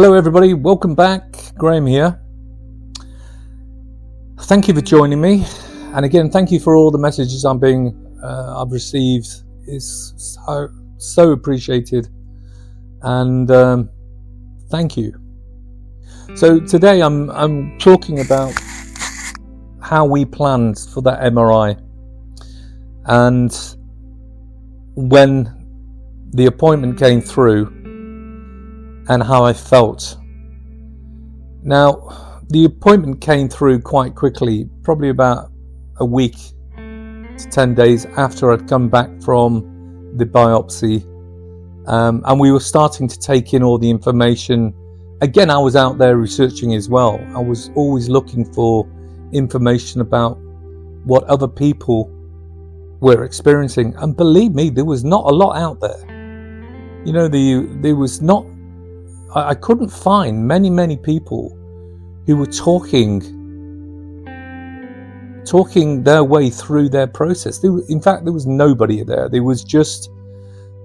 Hello everybody, welcome back. Graham here. Thank you for joining me, and again thank you for all the messages I've received. It's so appreciated, and thank you. So today I'm talking about how we planned for that MRI and when the appointment came through and how I felt. Now, the appointment came through quite quickly, probably about a week to 10 days after I'd come back from the biopsy, and we were starting to take in all the information. Again, I was out there researching as well. I was always looking for information about what other people were experiencing, and believe me, there was not a lot out there. You know, there was not. I couldn't find many people who were talking their way through their process. In fact, there was nobody there. There was just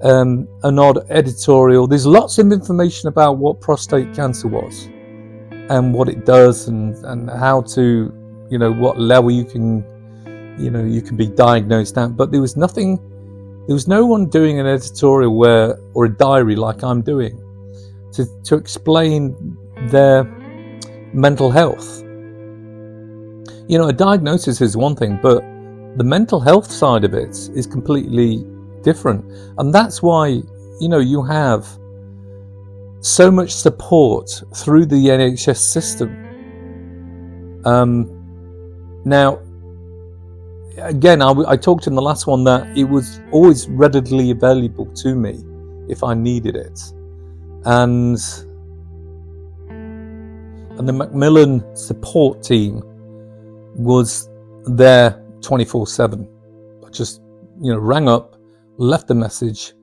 an odd editorial. There's lots of information about what prostate cancer was and what it does and how to, what level you can be diagnosed at. But there was no one doing an editorial or a diary like I'm doing to explain their mental health. A diagnosis is one thing, but the mental health side of it is completely different. And that's why, you have so much support through the NHS system. Now, again, I talked in the last one that it was always readily available to me if I needed it. And the Macmillan support team was there 24/7. I just, rang up, left a message,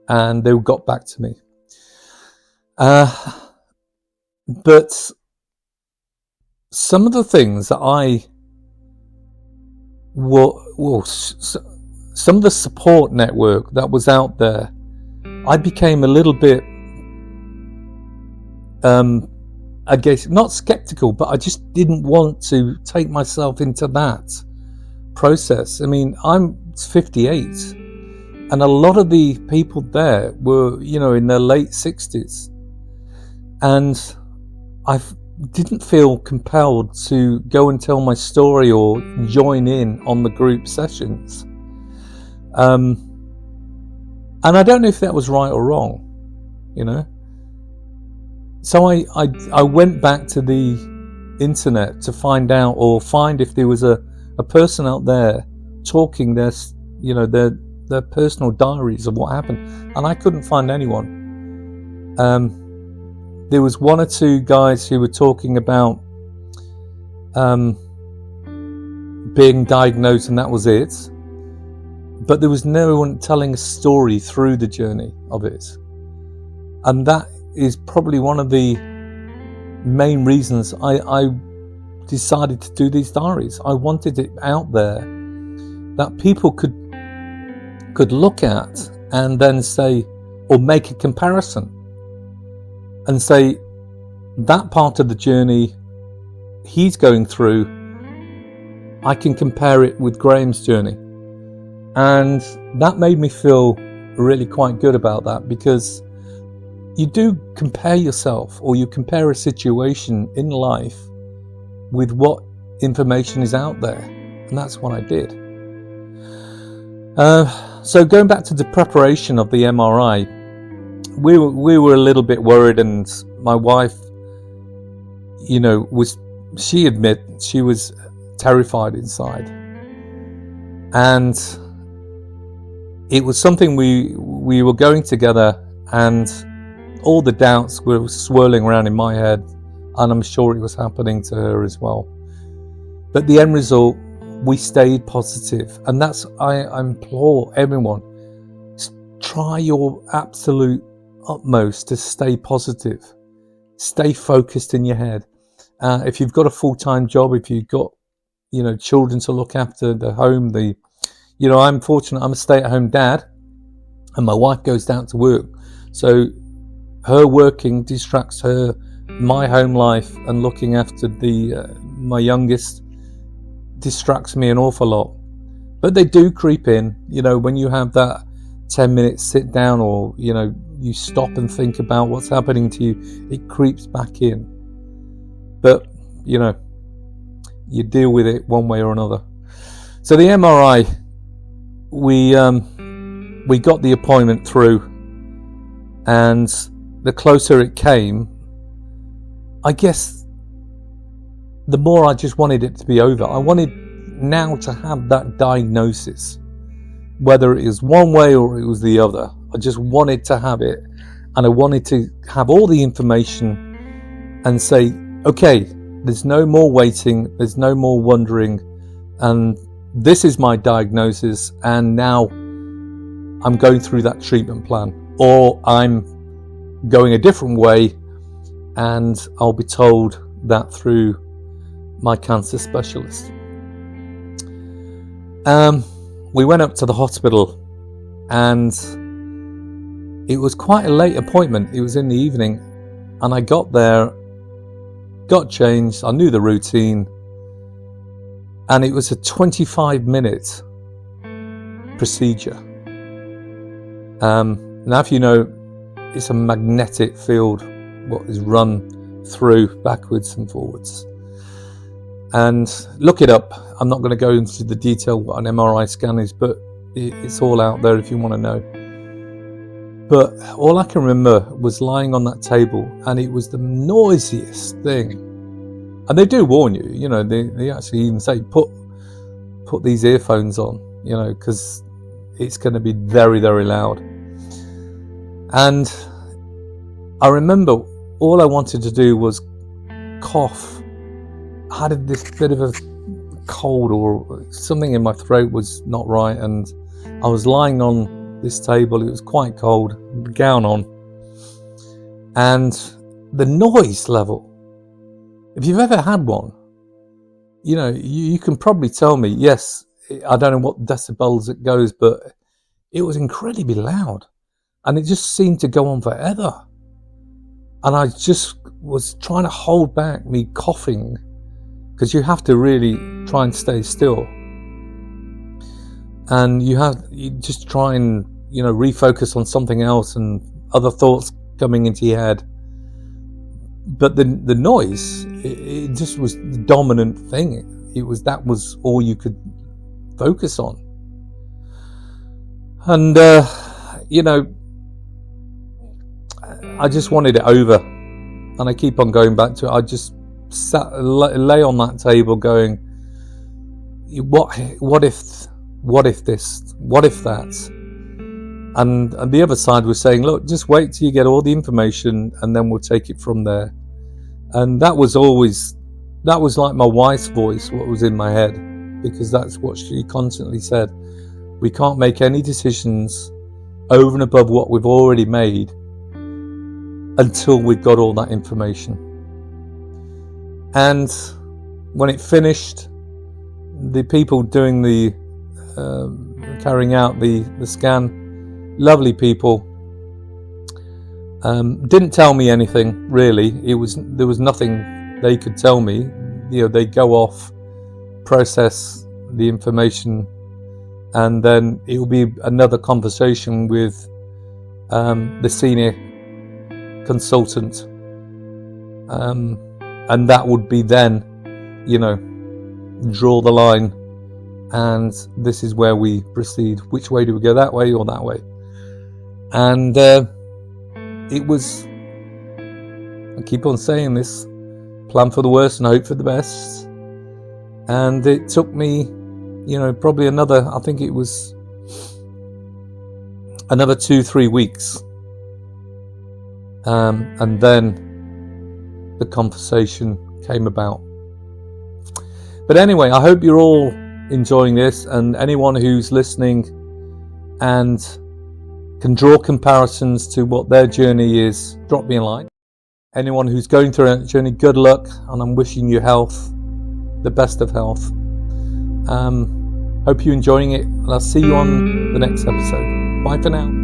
and they got back to me. But some of the things that some of the support network that was out there, I became a little bit I guess not skeptical, but I just didn't want to take myself into that process. I mean, I'm 58, and a lot of the people there were, in their late 60s, and I didn't feel compelled to go and tell my story or join in on the group sessions. And I don't know if that was right or wrong, So I went back to the internet to find if there was a person out there talking their personal diaries of what happened, and I couldn't find anyone. There was one or two guys who were talking about being diagnosed, and that was it. But there was no one telling a story through the journey of it, and that is probably one of the main reasons I decided to do these diaries. I wanted it out there that people could look at and then say, or make a comparison and say, that part of the journey he's going through, I can compare it with Graham's journey. And that made me feel really quite good about that, because you do compare yourself, or you compare a situation in life with what information is out there, and that's what I did. So going back to the preparation of the MRI, we were a little bit worried, and my wife, she was terrified inside, and it was something we were going together, and all the doubts were swirling around in my head, and I'm sure it was happening to her as well. But the end result, we stayed positive, and that's I implore everyone, try your absolute utmost to stay positive, stay focused in your head. If you've got a full-time job, if you've got children to look after, the home, I'm fortunate, I'm a stay-at-home dad, and my wife goes down to work, so her working distracts her. My home life and looking after my youngest distracts me an awful lot. But they do creep in, when you have that 10 minutes sit down, or you stop and think about what's happening to you, it creeps back in. But you deal with it one way or another. So the MRI, we got the appointment through, and the closer it came, I guess the more I just wanted it to be over. I wanted now to have that diagnosis, whether it is one way or it was the other. I just wanted to have it, and I wanted to have all the information and say, okay, there's no more waiting, there's no more wondering, and this is my diagnosis, and now I'm going through that treatment plan, or I'm going a different way, and I'll be told that through my cancer specialist. We went up to the hospital, and it was quite a late appointment. It was in the evening, and I got there, got changed, I knew the routine, and it was a 25-minute procedure. Now, if you know, it's a magnetic field what is run through backwards and forwards. And look it up. I'm not going to go into the detail what an MRI scan is, but it's all out there if you want to know. But all I can remember was lying on that table, and it was the noisiest thing. And they do warn you, they actually even say, put these earphones on, because it's going to be very, very loud. And I remember all I wanted to do was cough. I had this bit of a cold, or something in my throat was not right, and I was lying on this table. It was quite cold, gown on, and the noise level, if you've ever had one, you can probably tell me, yes, I don't know what decibels it goes, but it was incredibly loud, and it just seemed to go on forever. And I just was trying to hold back me coughing, because you have to really try and stay still, and you just try and refocus on something else, and other thoughts coming into your head. But the noise, it just was the dominant thing. That was all you could focus on. And I just wanted it over, and I keep on going back to it. I just lay on that table going, what if this, what if that? And the other side was saying, look, just wait till you get all the information, and then we'll take it from there. And that was like my wife's voice, what was in my head, because that's what she constantly said. We can't make any decisions over and above what we've already made until we've got all that information. And when it finished, the people doing the carrying out the scan, lovely people, didn't tell me anything really. There was nothing they could tell me. They go off, process the information, and then it will be another conversation with the senior consultant, and that would be then, draw the line, and this is where we proceed. Which way do we go, that way or that way? And it was, I keep on saying this, plan for the worst and hope for the best. And it took me, probably another, I think it was another 2-3 weeks. And then the conversation came about. But anyway, I hope you're all enjoying this, and anyone who's listening and can draw comparisons to what their journey is, drop me a line. Anyone who's going through a journey, good luck, and I'm wishing you health, the best of health. Hope you're enjoying it, and I'll see you on the next episode. Bye for now.